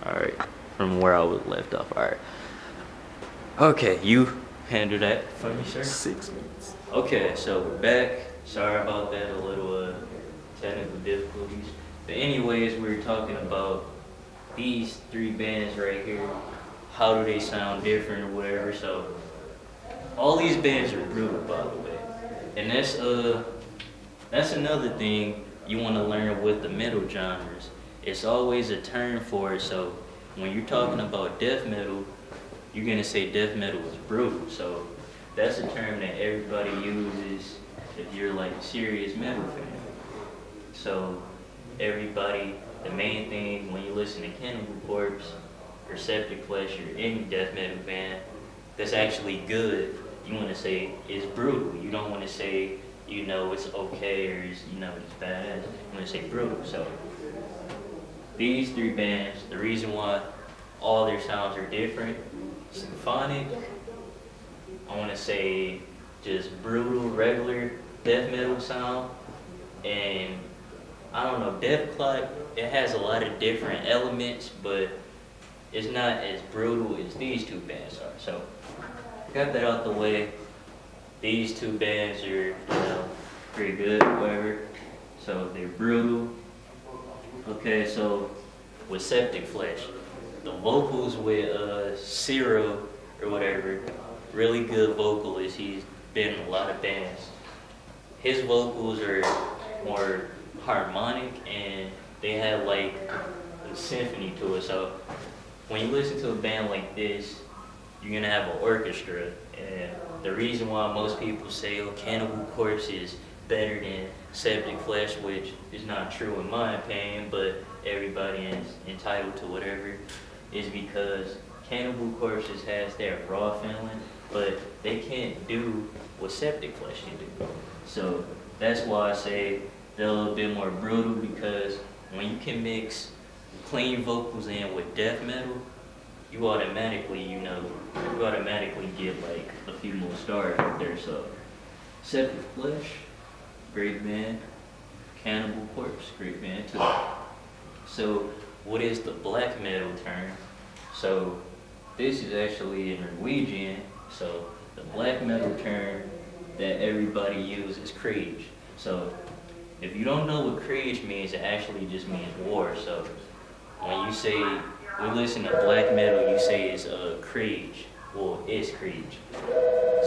Alright, from where I was left off. Alright. Okay, you handle that for me, sir? 6 minutes. Okay, so we're back. Sorry about that, a little technical difficulties. But anyways, we were talking about these three bands right here. How do they sound different or whatever? So all these bands are brutal, by the way. And that's another thing you want to learn with the metal genres. It's always a term for it. So when you're talking about death metal, you're gonna say death metal is brutal. So that's a term that everybody uses if you're like a serious metal fan. So everybody, the main thing when you listen to Cannibal Corpse or Septic Flesh or any death metal band that's actually good, you want to say it's brutal. You don't want to say, it's okay or it's badass. You want to say brutal. So these three bands, the reason why all their sounds are different: symphonic, I want to say just brutal, regular death metal sound, and I don't know, Dethklok, it has a lot of different elements, but it's not as brutal as these two bands are. So got that out the way. These two bands are, pretty good, whatever. So they're brutal. Okay, so with Septic Flesh, the vocals with Ciro or whatever, really good vocalist. He's been in a lot of bands. His vocals are more harmonic and they have like a symphony to it. So when you listen to a band like this, you're gonna have an orchestra. And the reason why most people say, oh, Cannibal Corpse is better than Septic Flesh, which is not true in my opinion, but everybody is entitled to whatever, is because Cannibal Corpse has that raw feeling, but they can't do what Septic Flesh can do. So that's why I say they're a little bit more brutal, because when you can mix clean vocals in with death metal, you automatically get like a few more stars out there. So Septic Flesh, great band. Cannibal Corpse, great band too. So what is the black metal term? So this is actually in Norwegian. So the black metal term that everybody uses is Krige. So if you don't know what Krige means, it actually just means war. So when you say, we listen to black metal, you say it's Krige. Well, it's Krige.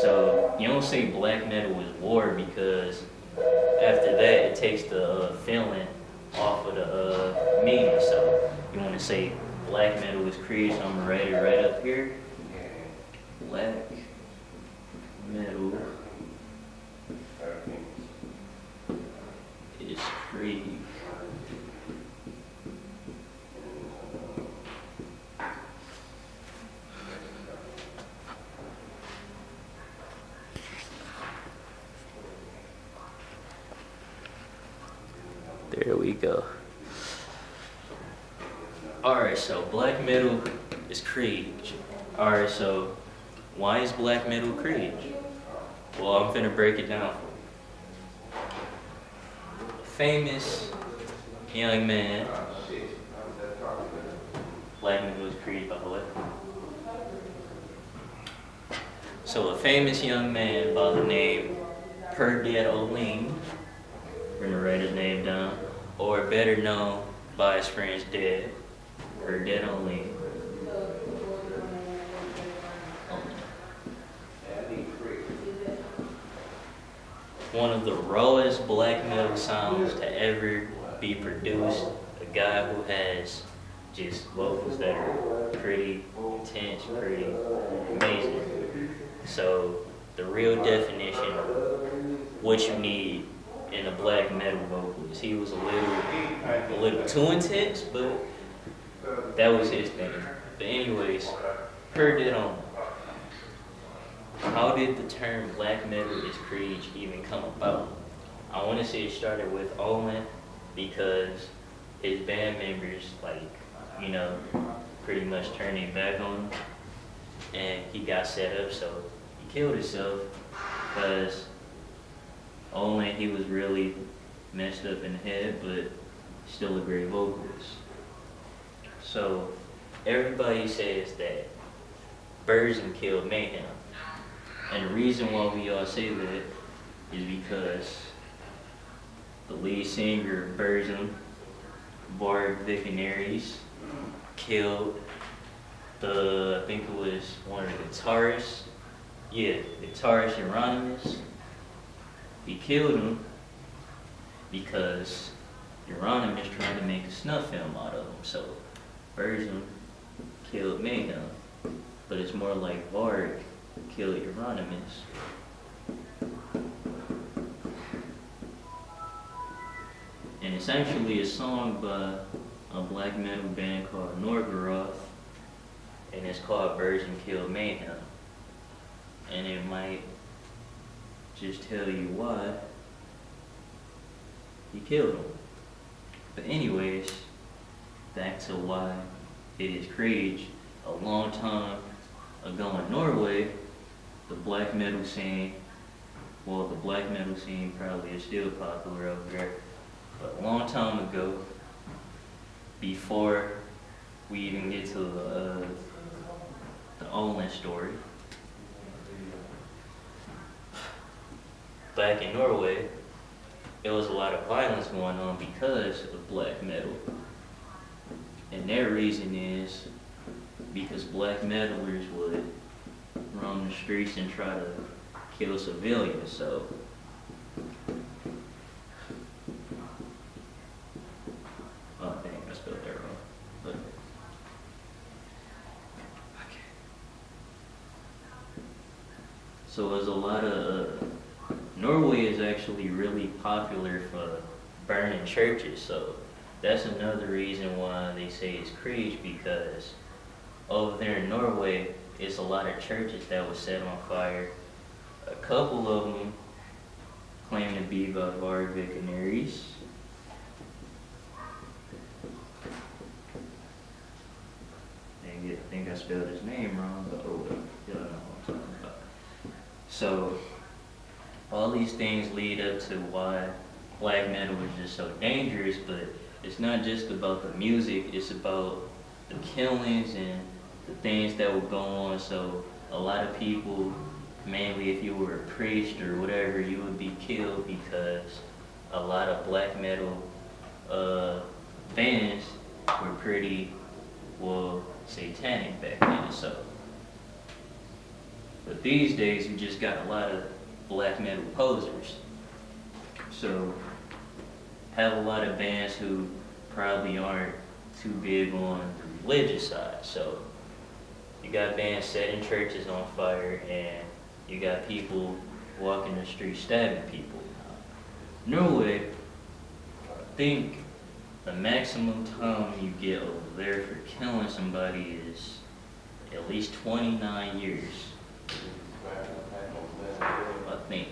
So you don't say black metal is war, because after that it takes the feeling off of the meaning. So you want to say black metal is Krige. So I'm gonna write it right up here. Black metal is Krige. There we go. Alright, so black metal is Krige. Alright, so why is black metal Krige? Well, I'm finna break it down for you. A famous young man, black metal is Krige, by the way. So a famous young man by the name Per Dead Oline, we're gonna write his name down, or better known by his friends Dead, Per Dead Oline. One of the rawest black metal sounds to ever be produced. A guy who has just vocals that are pretty intense, pretty amazing. So the real definition of what you need in a black metal vocalist, he was a little too intense, but that was his thing. But anyways, Per Dead Oline. How did the term black metal is Krige even come about? I want to say it started with Owen, because his band members, pretty much turned their back on him, and he got set up, so he killed himself, because Owen, he was really messed up in the head, but still a great vocalist. So everybody says that Burzum killed Mayhem. And the reason why we all say that is because the lead singer of Burzum, Varg Vikernes, killed I think it was one of the guitarists. Yeah, guitarist Euronymous. He killed him because Euronymous tried to make a snuff film out of him. So Burzum killed Mayhem, but it's more like Varg killed Euronymous. And it's actually a song by a black metal band called Norgoroth, and it's called Burzum Killed Mayhem. And it might just tell you why he killed him. But anyways, back to why it is crazy. A long time ago in Norway, the black metal scene probably is still popular over there. But a long time ago, before we even get to the Olin story, back in Norway, there was a lot of violence going on because of black metal. And their reason is because black metalers would roam the streets and try to kill civilians. So oh dang, I spelled that wrong. But okay. So there's a lot of Norway is actually really popular for burning churches, so that's another reason why they say it's crazy, because over there in Norway, it's a lot of churches that was set on fire. A couple of them claim to be by Varg Vikernes. I think I spelled his name wrong, but oh well, you don't know what I'm talking about. So all these things lead up to why black metal is just so dangerous, but it's not just about the music, it's about the killings and the things that will go on. So a lot of people, mainly if you were a priest or whatever, you would be killed because a lot of black metal bands were pretty, well, satanic back then. So, but these days you just got a lot of black metal posers. So have a lot of bands who probably aren't too big on the religious side. So you got bands setting churches on fire, and you got people walking the street stabbing people. Norway, I think the maximum time you get over there for killing somebody is at least 29 years. I think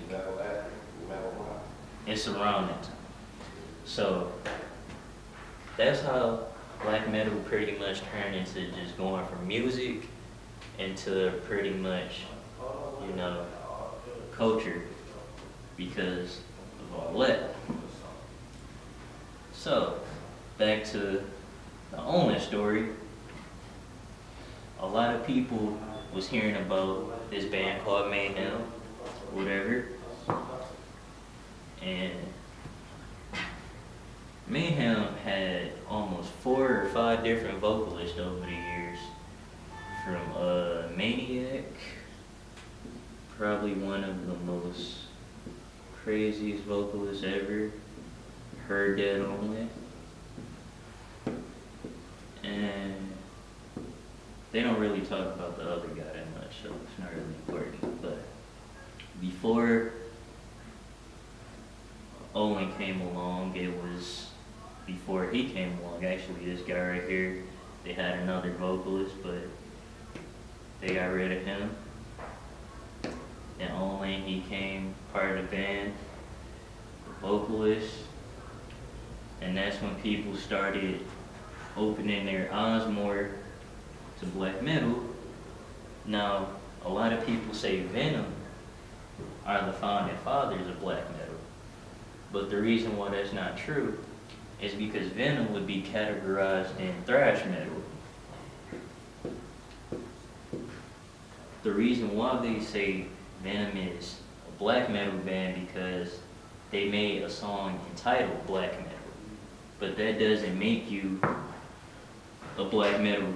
it's around that time. So that's how black metal pretty much turned into just going from music into pretty much, you know, culture because of all that. So back to the Olin story. A lot of people was hearing about this band called Mayhem, whatever. And Mayhem had almost 4 or 5 different vocalists over the years. From Maniac, probably one of the most craziest vocalists ever. Heard that only. And they don't really talk about the other guy that much, so it's not really important. But before Olin came along, it was before he came along. Actually, this guy right here, they had another vocalist, but they got rid of him. And Olin, he came part of the band, the vocalist. And that's when people started opening their eyes more to black metal. Now, a lot of people say Venom are the founding fathers of black metal. But the reason why that's not true is because Venom would be categorized in thrash metal. the reason why they say Venom is a black metal band because they made a song entitled Black Metal. But that doesn't make you a black metal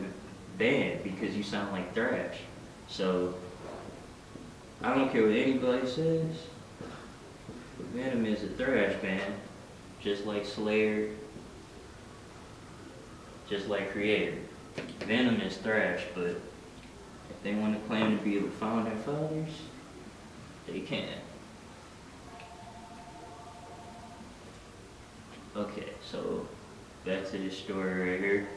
band because you sound like thrash. So I don't care what anybody says, but Venom is a thrash band, just like Slayer, just like Creator. Venom is thrash, but if they want to claim to be the founding fathers, they can. Okay, so back to this story right here.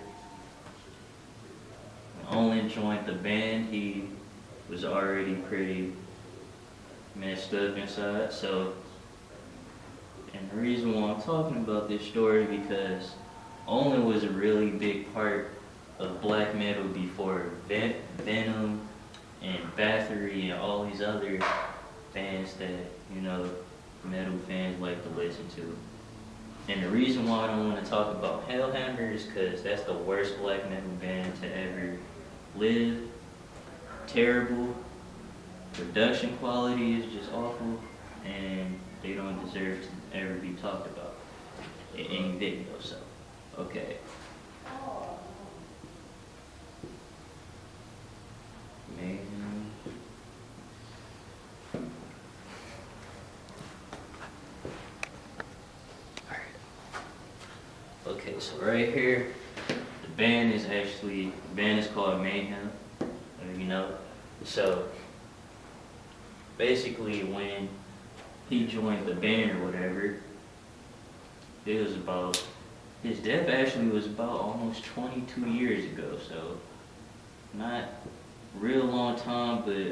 When Olin joined the band, he was already pretty messed up inside. So, and the reason why I'm talking about this story because Olin was a really big part of black metal before Venom and Bathory and all these other bands that, you know, metal fans like to listen to. And the reason why I don't want to talk about Hellhammer is because that's the worst black metal band to ever live. Terrible. Production quality is just awful. And they don't deserve to ever be talked about in any video. So, okay. Mayhem. Okay, so right here, the band is called Mayhem, you know. So basically when he joined the band or whatever, his death actually was about almost 22 years ago, so not real long time, but